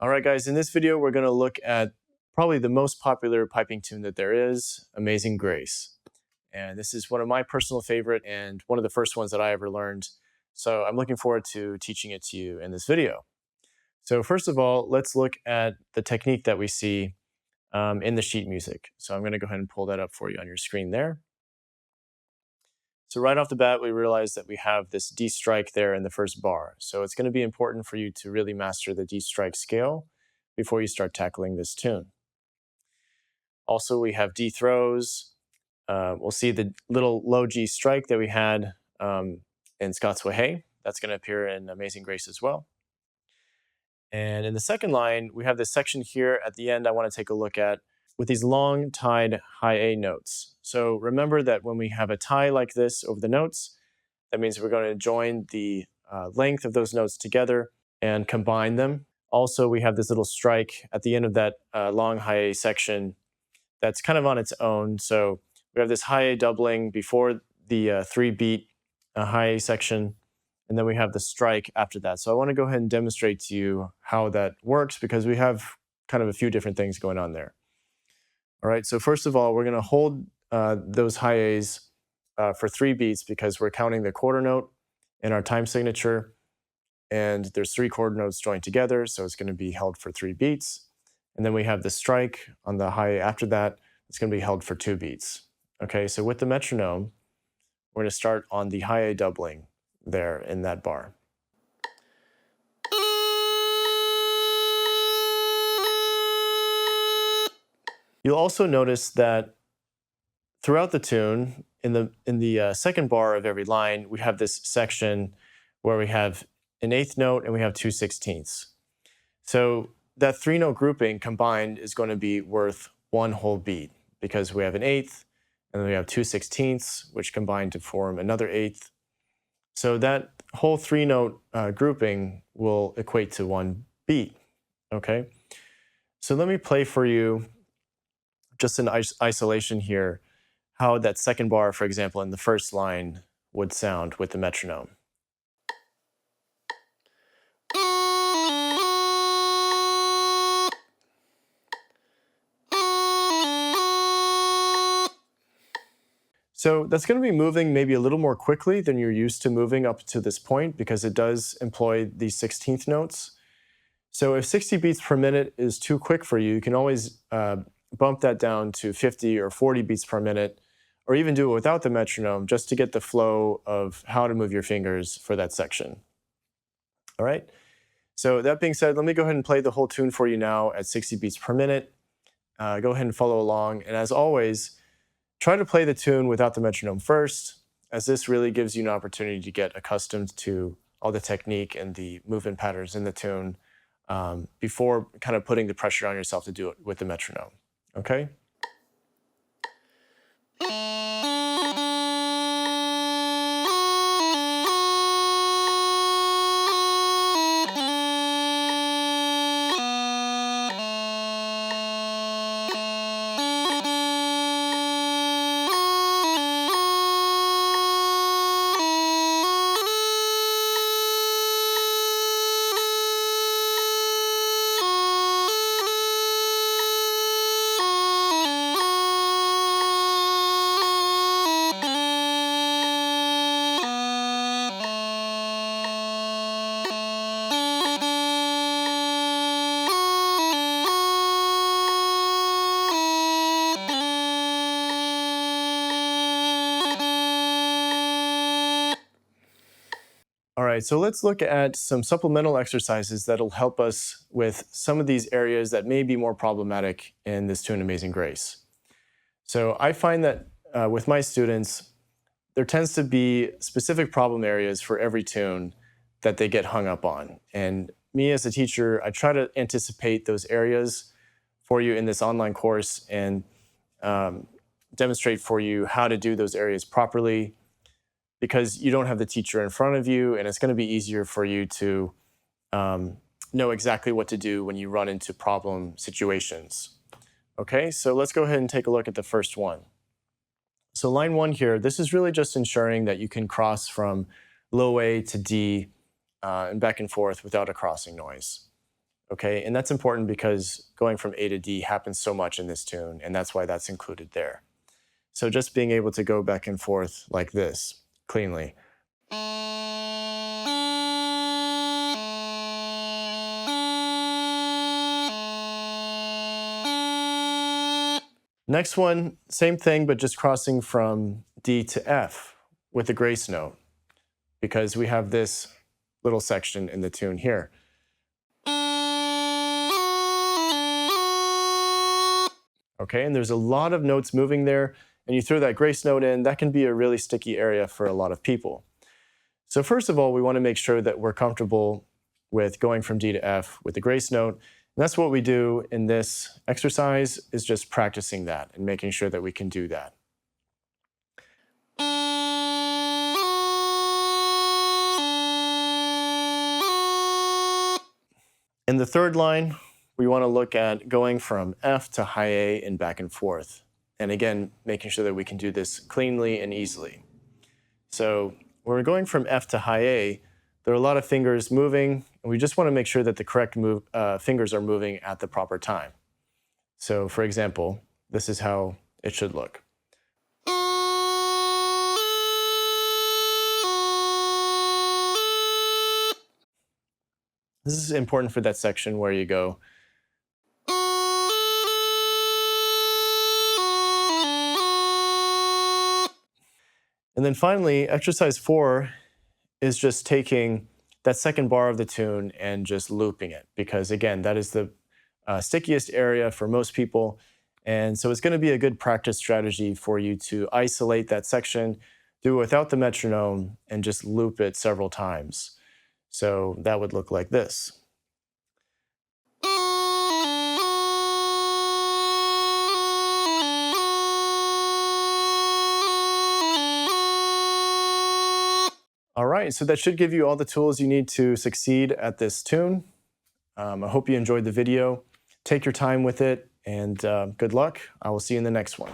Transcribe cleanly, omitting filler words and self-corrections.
All right, guys, in this video, we're going to look at probably the most popular piping tune that there is, Amazing Grace. And this is one of my personal favorite and one of the first ones that I ever learned. So I'm looking forward to teaching it to you in this video. So first of all, let's look at the technique that we see in the sheet music. So I'm going to go ahead and pull that up for you on your screen there. So right off the bat, we realize that we have this D strike there in the first bar. So it's going to be important for you to really master the D strike scale before you start tackling this tune. Also, we have D throws. We'll see the little low G strike that we had in Scots Wha Hae. That's going to appear in Amazing Grace as well. And in the second line, we have this section here at the end I want to take a look at with these long tied high A notes. So remember that when we have a tie like this over the notes, that means we're going to join the length of those notes together and combine them. Also, we have this little strike at the end of that long high A section that's kind of on its own. So we have this high A doubling before the 3-beat high A section, and then we have the strike after that. So I want to go ahead and demonstrate to you how that works because we have kind of a few different things going on there. All right, so first of all, we're going to hold those high A's for 3 beats because we're counting the quarter note in our time signature, and there's 3 quarter notes joined together, so it's going to be held for 3 beats. And then we have the strike on the high A after that. It's going to be held for 2 beats. Okay, so with the metronome, we're going to start on the high A doubling there in that bar. You'll also notice that throughout the tune, in the second bar of every line, we have this section where we have an 8th note and we have 2 16ths. So that 3-note grouping combined is going to be worth 1 whole beat because we have an 8th and then we have 2 16ths, which combine to form another 8th. So that whole 3-note grouping will equate to 1 beat. Okay, so let me play for you just in isolation here, how that second bar, for example, in the first line would sound with the metronome. So that's going to be moving maybe a little more quickly than you're used to moving up to this point because it does employ these 16th notes. So if 60 beats per minute is too quick for you, you can always bump that down to 50 or 40 beats per minute, or even do it without the metronome just to get the flow of how to move your fingers for that section. All right, so that being said, let me go ahead and play the whole tune for you now at 60 beats per minute. Go ahead and follow along, and as always, try to play the tune without the metronome first, as this really gives you an opportunity to get accustomed to all the technique and the movement patterns in the tune before kind of putting the pressure on yourself to do it with the metronome. Okay? All right, so let's look at some supplemental exercises that'll help us with some of these areas that may be more problematic in this tune, Amazing Grace. So I find that with my students, there tends to be specific problem areas for every tune that they get hung up on. And me as a teacher, I try to anticipate those areas for you in this online course and demonstrate for you how to do those areas properly, because you don't have the teacher in front of you, and it's going to be easier for you to know exactly what to do when you run into problem situations. Okay, so let's go ahead and take a look at the first one. So line 1 here, this is really just ensuring that you can cross from low A to D and back and forth without a crossing noise. Okay, and that's important because going from A to D happens so much in this tune, and that's why that's included there. So just being able to go back and forth like this cleanly. Next one, same thing, but just crossing from D to F with a grace note, because we have this little section in the tune here. Okay, and there's a lot of notes moving there, and you throw that grace note in, that can be a really sticky area for a lot of people. So first of all, we want to make sure that we're comfortable with going from D to F with the grace note. And that's what we do in this exercise, is just practicing that and making sure that we can do that. In the third line, we want to look at going from F to high A and back and forth. And again, making sure that we can do this cleanly and easily. So when we're going from F to high A, there are a lot of fingers moving, and we just want to make sure that the correct fingers are moving at the proper time. So for example, this is how it should look. This is important for that section where you go. And then finally, exercise 4 is just taking that second bar of the tune and just looping it, because again, that is the stickiest area for most people. And so it's going to be a good practice strategy for you to isolate that section, do it without the metronome, and just loop it several times. So that would look like this. All right, so that should give you all the tools you need to succeed at this tune. I hope you enjoyed the video. Take your time with it, and good luck. I will see you in the next one.